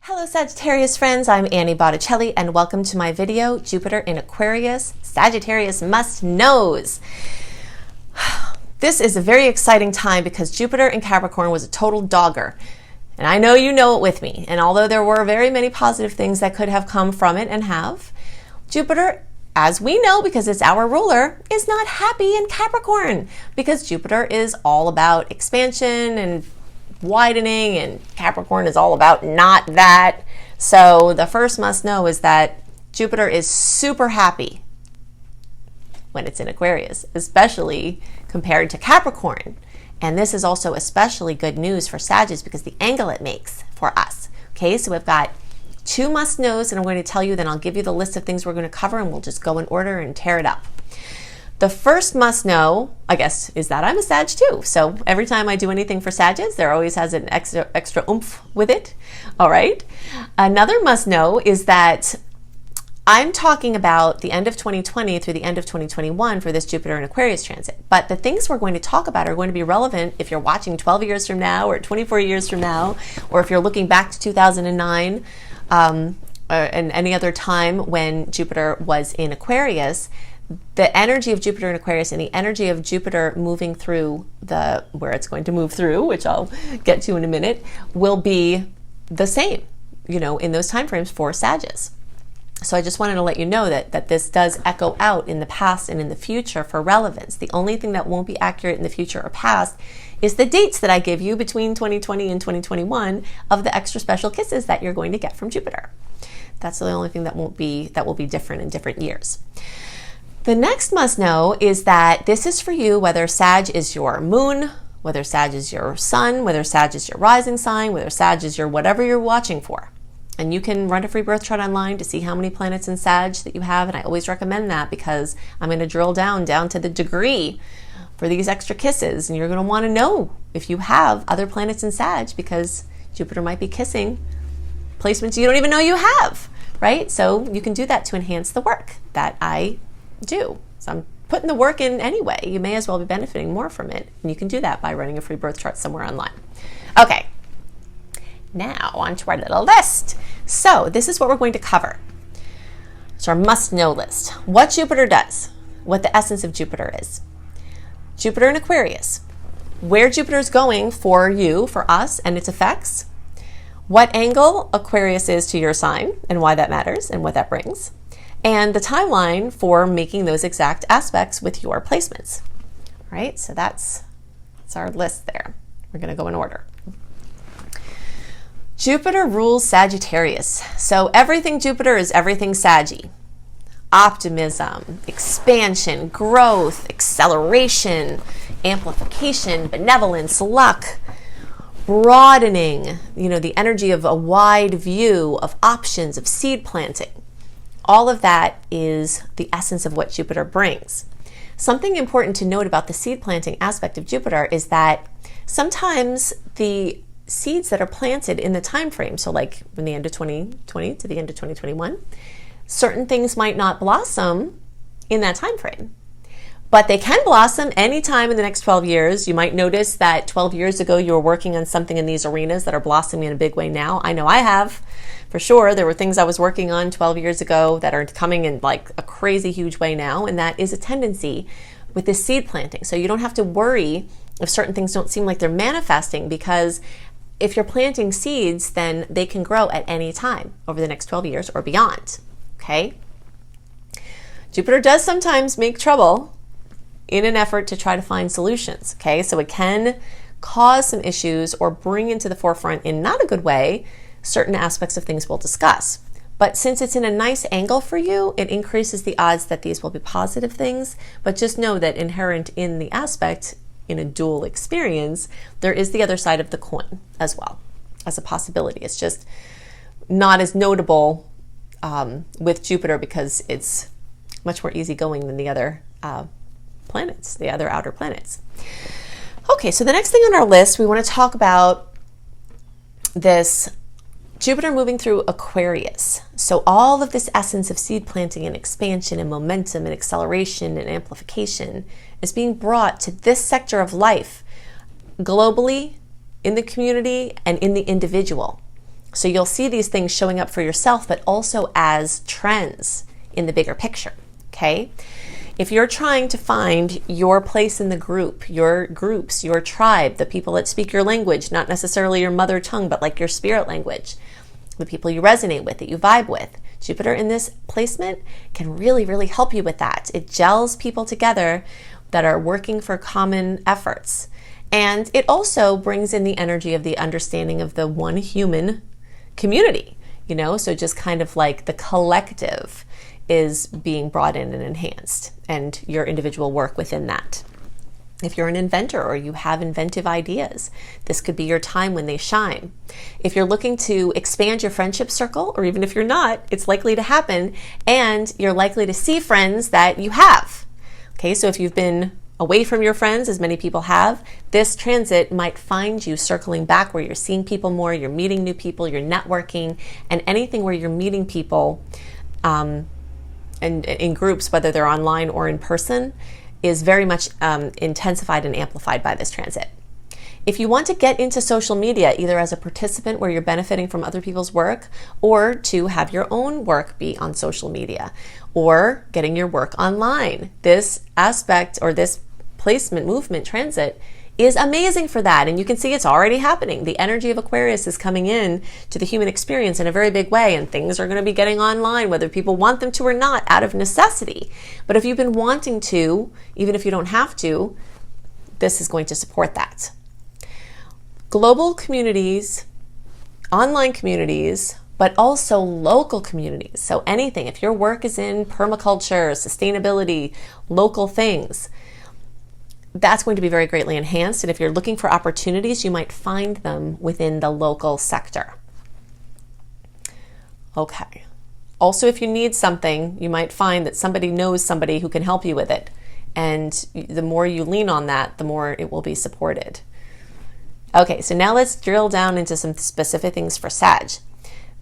Hello Sagittarius friends, I'm Annie Botticelli and welcome to my video, Jupiter in Aquarius, Sagittarius Must Knows. This is a very exciting time because Jupiter in Capricorn was a total dogger. And I know you know it with me. And although there were very many positive things that could have come from it and have, Jupiter, as we know because it's our ruler, is not happy in Capricorn because Jupiter is all about expansion and widening, and Capricorn is all about not that. So the first must know is that Jupiter is super happy when it's in Aquarius, especially compared to Capricorn. And this is also especially good news for Sagittarius because the angle it makes for us. Okay, so we've got two must knows and I'm going to tell you, then I'll give you the list of things we're going to cover and we'll just go in order and tear it up. The first must know, I guess, is that I'm a Sag too. So every time I do anything for Sagittarius, there always has an extra oomph with it. All right. Another must know is that I'm talking about the end of 2020 through the end of 2021 for this Jupiter and Aquarius transit. But the things we're going to talk about are going to be relevant if you're watching 12 years from now or 24 years from now, or if you're looking back to 2009 and any other time when Jupiter was in Aquarius. The energy of Jupiter in Aquarius and the energy of Jupiter moving through where it's going to move through, which I'll get to in a minute, will be the same, in those time frames for Sagittarius. So I just wanted to let you know that this does echo out in the past and in the future for relevance. The only thing that won't be accurate in the future or past is the dates that I give you between 2020 and 2021 of the extra special kisses that you're going to get from Jupiter. That's the only thing that will be different in different years. The next must know is that this is for you, whether Sag is your moon, whether Sag is your sun, whether Sag is your rising sign, whether Sag is your whatever you're watching for. And you can run a free birth chart online to see how many planets in Sag that you have. And I always recommend that because I'm going to drill down to the degree for these extra kisses. And you're going to want to know if you have other planets in Sag because Jupiter might be kissing placements you don't even know you have, right? So you can do that to enhance the work that I do. So I'm putting the work in anyway. You may as well be benefiting more from it. And you can do that by running a free birth chart somewhere online. Okay, now on to our little list. So this is what we're going to cover. It's our must know list. What Jupiter does, what the essence of Jupiter is. Jupiter in Aquarius, where Jupiter is going for you, for us, and its effects. What angle Aquarius is to your sign and why that matters and what that brings. And the timeline for making those exact aspects with your placements. All right, so that's our list there. We're going to go in order. Jupiter rules Sagittarius. So everything Jupiter is everything Saggy. Optimism, expansion, growth, acceleration, amplification, benevolence, luck, broadening, the energy of a wide view of options, of seed planting. All of that is the essence of what Jupiter brings. Something important to note about the seed planting aspect of Jupiter is that sometimes the seeds that are planted in the time frame, so like from the end of 2020 to the end of 2021, certain things might not blossom in that time frame. But they can blossom anytime in the next 12 years. You might notice that 12 years ago you were working on something in these arenas that are blossoming in a big way now. I know I have. For sure, there were things I was working on 12 years ago that are coming in like a crazy huge way now, and that is a tendency with this seed planting. So you don't have to worry if certain things don't seem like they're manifesting, because if you're planting seeds, then they can grow at any time over the next 12 years or beyond, okay? Jupiter does sometimes make trouble in an effort to try to find solutions, okay? So it can cause some issues or bring into the forefront in not a good way certain aspects of things we'll discuss. But since it's in a nice angle for you, it increases the odds that these will be positive things. But just know that inherent in the aspect, in a dual experience, there is the other side of the coin as well as a possibility. It's just not as notable with Jupiter because it's much more easygoing than the other planets, the other outer planets. Okay, so the next thing on our list, we want to talk about this Jupiter moving through Aquarius. So all of this essence of seed planting and expansion and momentum and acceleration and amplification is being brought to this sector of life globally, in the community, and in the individual. So you'll see these things showing up for yourself, but also as trends in the bigger picture, okay? If you're trying to find your place in the group, your groups, your tribe, the people that speak your language, not necessarily your mother tongue, but like your spirit language, the people you resonate with, that you vibe with, Jupiter in this placement can really, really help you with that. It gels people together that are working for common efforts. And it also brings in the energy of the understanding of the one human community, you know, so just kind of like the collective is being brought in and enhanced, and your individual work within that. If you're an inventor or you have inventive ideas, this could be your time when they shine. If you're looking to expand your friendship circle, or even if you're not, it's likely to happen, and you're likely to see friends that you have. Okay, so if you've been away from your friends, as many people have, this transit might find you circling back where you're seeing people more, you're meeting new people, you're networking, and anything where you're meeting people and in groups, whether they're online or in person, is very much intensified and amplified by this transit. If you want to get into social media, either as a participant where you're benefiting from other people's work, or to have your own work be on social media, or getting your work online, this aspect or this placement movement transit is amazing for that. And you can see it's already happening. The energy of Aquarius is coming in to the human experience in a very big way, and things are going to be getting online, whether people want them to or not, out of necessity. But if you've been wanting to, even if you don't have to, this is going to support that. Global communities, online communities, but also local communities. So anything, if your work is in permaculture, sustainability, local things, that's going to be very greatly enhanced. And if you're looking for opportunities, you might find them within the local sector. Okay. Also, if you need something, you might find that somebody knows somebody who can help you with it. And the more you lean on that, the more it will be supported. Okay, so now let's drill down into some specific things for Sag.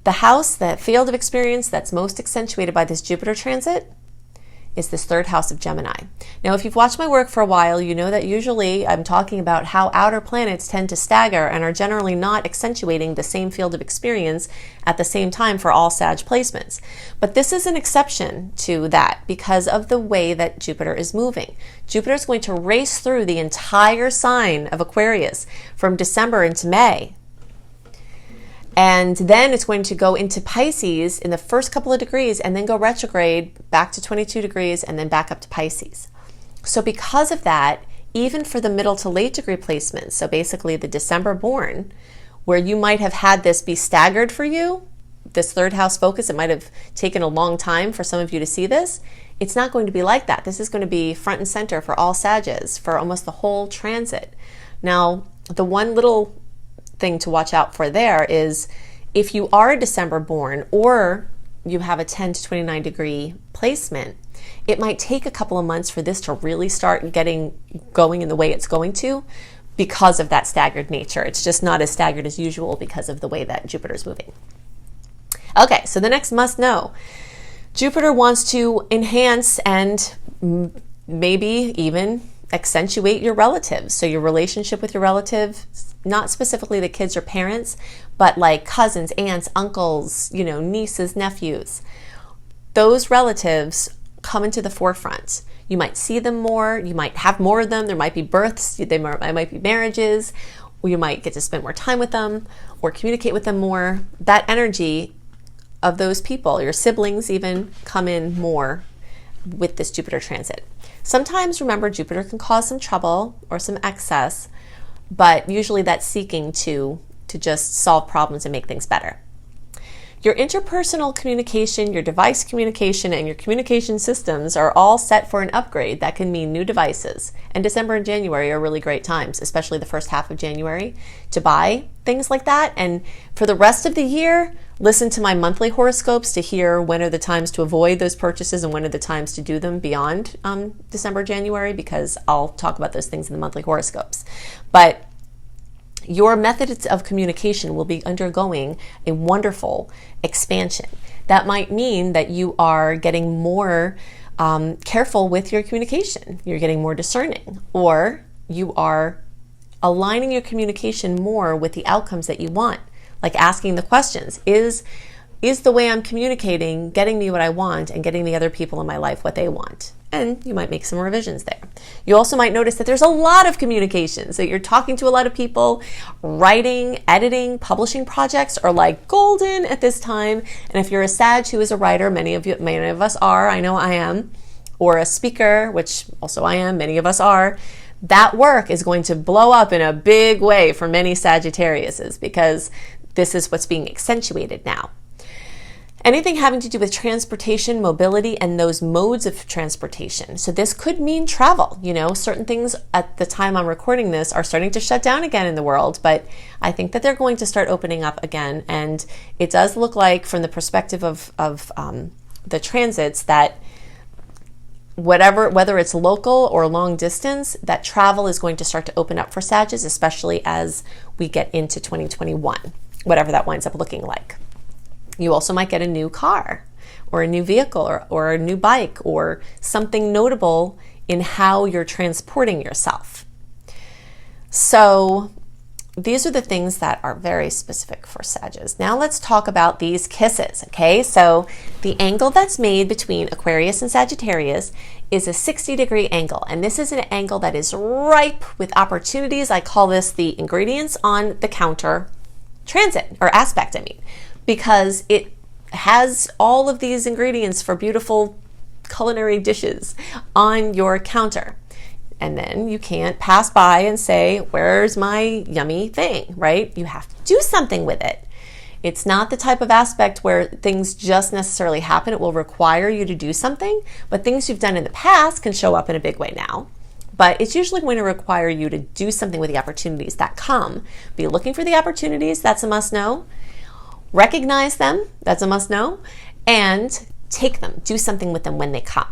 The house, the field of experience that's most accentuated by this Jupiter transit is this third house of Gemini. Now, if you've watched my work for a while, you know that usually I'm talking about how outer planets tend to stagger and are generally not accentuating the same field of experience at the same time for all Sag placements. But this is an exception to that because of the way that Jupiter is moving. Jupiter is going to race through the entire sign of Aquarius from December into May. And then it's going to go into Pisces in the first couple of degrees and then go retrograde back to 22 degrees and then back up to Pisces. So because of that, even for the middle to late degree placements, so basically the December born, where you might have had this be staggered for you, this third house focus, it might have taken a long time for some of you to see this. It's not going to be like that. This is going to be front and center for all Sages for almost the whole transit. Now, the one little thing to watch out for there is if you are a December born or you have a 10 to 29 degree placement, it might take a couple of months for this to really start getting going in the way it's going to because of that staggered nature. It's just not as staggered as usual because of the way that Jupiter's moving. Okay, so the next must know. Jupiter wants to enhance and maybe even accentuate your relatives. So your relationship with your relatives, not specifically the kids or parents, but like cousins, aunts, uncles, you know, nieces, nephews. Those relatives come into the forefront. You might see them more, you might have more of them, there might be births, there might be marriages, or you might get to spend more time with them or communicate with them more. That energy of those people, your siblings even, come in more with this Jupiter transit. Sometimes, remember, Jupiter can cause some trouble or some excess, but usually that's seeking to just solve problems and make things better. Your interpersonal communication, your device communication, and your communication systems are all set for an upgrade. That can mean new devices. And December and January are really great times, especially the first half of January, to buy things like that. And for the rest of the year, listen to my monthly horoscopes to hear when are the times to avoid those purchases and when are the times to do them beyond December, January, because I'll talk about those things in the monthly horoscopes. But your methods of communication will be undergoing a wonderful expansion. That might mean that you are getting more careful with your communication. You're getting more discerning, or you are aligning your communication more with the outcomes that you want. like asking the questions. Is the way I'm communicating getting me what I want and getting the other people in my life what they want? And you might make some revisions there. You also might notice that there's a lot of communications, that you're talking to a lot of people. Writing, editing, publishing projects are like golden at this time. And if you're a Sag who is a writer, many of us are, I know I am, or a speaker, which also I am, many of us are, that work is going to blow up in a big way for many Sagittariuses, because this is what's being accentuated now. Anything having to do with transportation, mobility, and those modes of transportation. So this could mean travel. You know, certain things at the time I'm recording this are starting to shut down again in the world, but I think that they're going to start opening up again. And it does look like, from the perspective of the transits, that whether it's local or long distance, that travel is going to start to open up for Sagittarius, especially as we get into 2021, whatever that winds up looking like. You also might get a new car or a new vehicle or a new bike or something notable in how you're transporting yourself. So these are the things that are very specific for Sagittarius. Now let's talk about these kisses, okay? So the angle that's made between Aquarius and Sagittarius is a 60-degree angle, and this is an angle that is ripe with opportunities. I call this the ingredients on the counter transit, or aspect, I mean, because it has all of these ingredients for beautiful culinary dishes on your counter. And then you can't pass by and say, where's my yummy thing, right? You have to do something with it. It's not the type of aspect where things just necessarily happen. It will require you to do something, but things you've done in the past can show up in a big way now. But it's usually going to require you to do something with the opportunities that come. Be looking for the opportunities, that's a must know. Recognize them, that's a must know, and take them, do something with them when they come.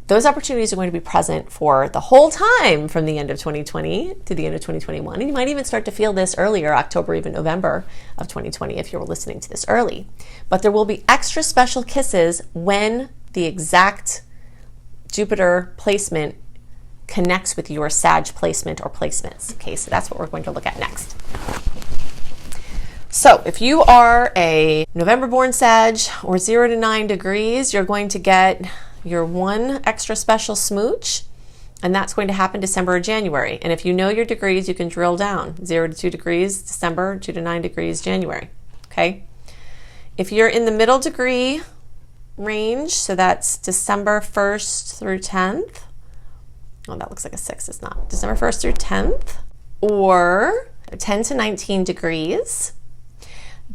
Those opportunities are going to be present for the whole time from the end of 2020 to the end of 2021. And you might even start to feel this earlier, October, even November of 2020, if you're listening to this early. But there will be extra special kisses when the exact Jupiter placement connects with your Sag placement or placements. Okay, so that's what we're going to look at next. So if you are a November born Sag or 0 to 9 degrees, you're going to get your one extra special smooch, and that's going to happen December or January. And if you know your degrees, you can drill down. 0 to 2 degrees, December, 2 to 9 degrees, January. Okay? If you're in the middle degree range, so that's December 1st through 10th. Oh, that looks like a 6. It's not. December 1st through 10th, or 10 to 19 degrees.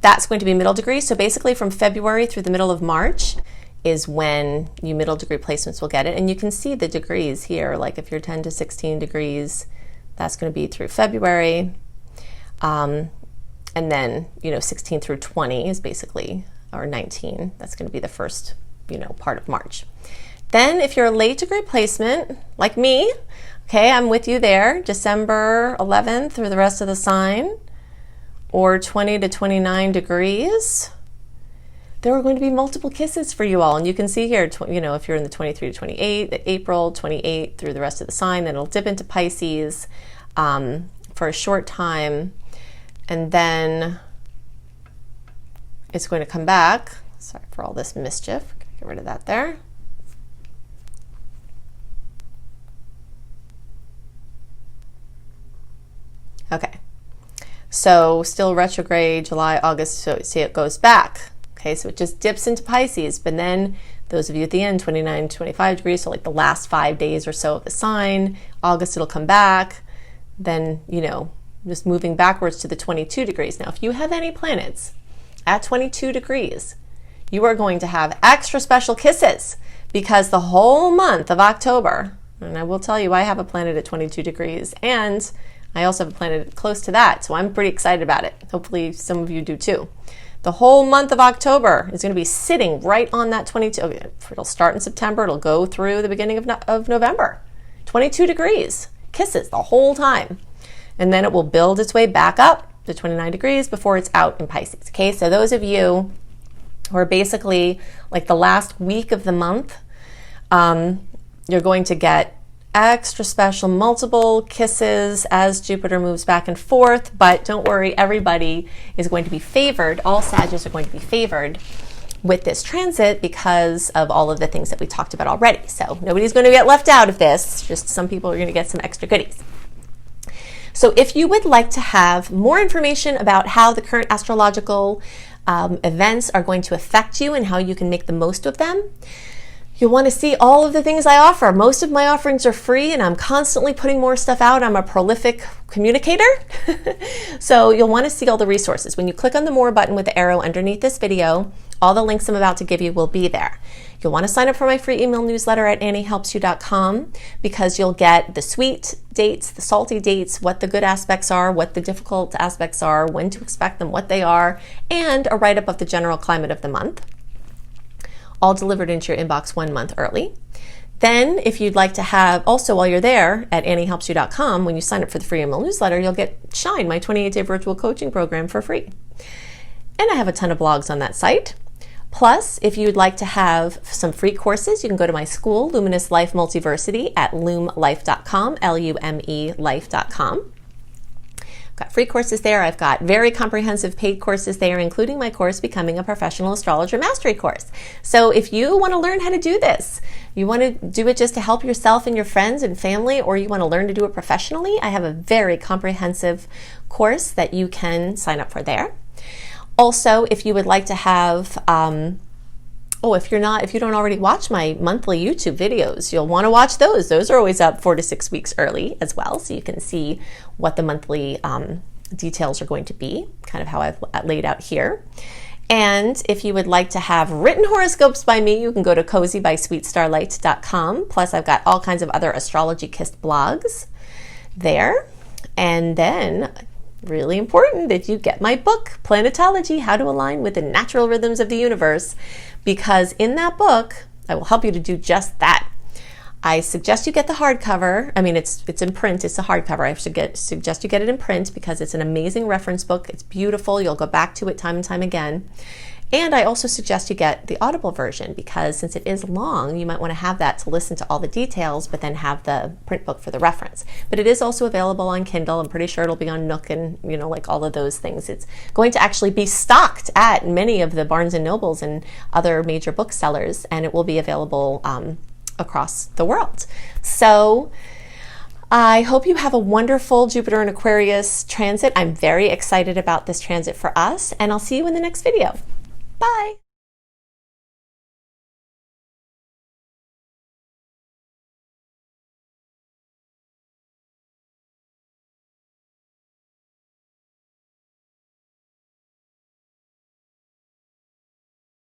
That's going to be middle degree. So basically from February through the middle of March is when you middle degree placements will get it. And you can see the degrees here. Like if you're 10 to 16 degrees, that's going to be through February. And then, 16 through 20 is basically, or 19, that's going to be the first, part of March. Then if you're a late degree placement, like me, okay, I'm with you there, December 11th through the rest of the sign, or 20 to 29 degrees, there are going to be multiple kisses for you all. And you can see here, if you're in the 23 to 28, April 28 through the rest of the sign, then it'll dip into Pisces for a short time. And then it's going to come back. Sorry for all this mischief. Get rid of that there. Okay. So still retrograde, July, August, so see it goes back. Okay, so it just dips into Pisces, but then those of you at the end, 29, 25 degrees, so like the last 5 days or so of the sign, August it'll come back, then, just moving backwards to the 22 degrees. Now, if you have any planets at 22 degrees, you are going to have extra special kisses, because the whole month of October, and I will tell you, I have a planet at 22 degrees, and I also have a planet close to that, so I'm pretty excited about it. Hopefully some of you do too. The whole month of October is going to be sitting right on that 22. It'll start in September. It'll go through the beginning of November. 22 degrees. Kisses the whole time. And then it will build its way back up to 29 degrees before it's out in Pisces. Okay, so those of you who are basically like the last week of the month, you're going to get extra special, multiple kisses as Jupiter moves back and forth, but don't worry, everybody is going to be favored. All Sagittarius are going to be favored with this transit because of all of the things that we talked about already. So nobody's going to get left out of this, just some people are going to get some extra goodies. So if you would like to have more information about how the current astrological events are going to affect you and how you can make the most of them, you'll want to see all of the things I offer. Most of my offerings are free and I'm constantly putting more stuff out. I'm a prolific communicator. So you'll want to see all the resources. When you click on the More button with the arrow underneath this video, all the links I'm about to give you will be there. You'll want to sign up for my free email newsletter at anniehelpsyou.com because you'll get the sweet dates, the salty dates, what the good aspects are, what the difficult aspects are, when to expect them, what they are, and a write-up of the general climate of the month, all delivered into your inbox 1 month early. Then if you'd like to have, also while you're there at anniehelpsyou.com, when you sign up for the free email newsletter, you'll get Shine, my 28-day virtual coaching program for free. And I have a ton of blogs on that site. Plus, if you'd like to have some free courses, you can go to my school, Luminous Life Multiversity, at lumelife.com, L-U-M-E life.com. I've got free courses there. I've got very comprehensive paid courses there, including my course, Becoming a Professional Astrologer Mastery course. So if you want to learn how to do this, you want to do it just to help yourself and your friends and family, or you want to learn to do it professionally, I have a very comprehensive course that you can sign up for there. Also, if you would like to have, if you don't already watch my monthly YouTube videos, you'll want to watch those. Those are always up 4 to 6 weeks early as well, so you can see what the monthly details are going to be, kind of how I've laid out here. And if you would like to have written horoscopes by me, you can go to cozybysweetstarlight.com. Plus, I've got all kinds of other astrology kissed blogs there. And then, really important that you get my book, Planetology, How to Align with the Natural Rhythms of the Universe, because in that book, I will help you to do just that. I suggest you get the hardcover. I mean, it's in print, it's a hardcover. I suggest you get it in print because it's an amazing reference book. It's beautiful. You'll go back to it time and time again. And I also suggest you get the Audible version because since it is long, you might want to have that to listen to all the details, but then have the print book for the reference. But it is also available on Kindle. I'm pretty sure it'll be on Nook and, like all of those things. It's going to actually be stocked at many of the Barnes & Nobles and other major booksellers, and it will be available across the world. So I hope you have a wonderful Jupiter and Aquarius transit. I'm very excited about this transit for us, and I'll see you in the next video. Bye.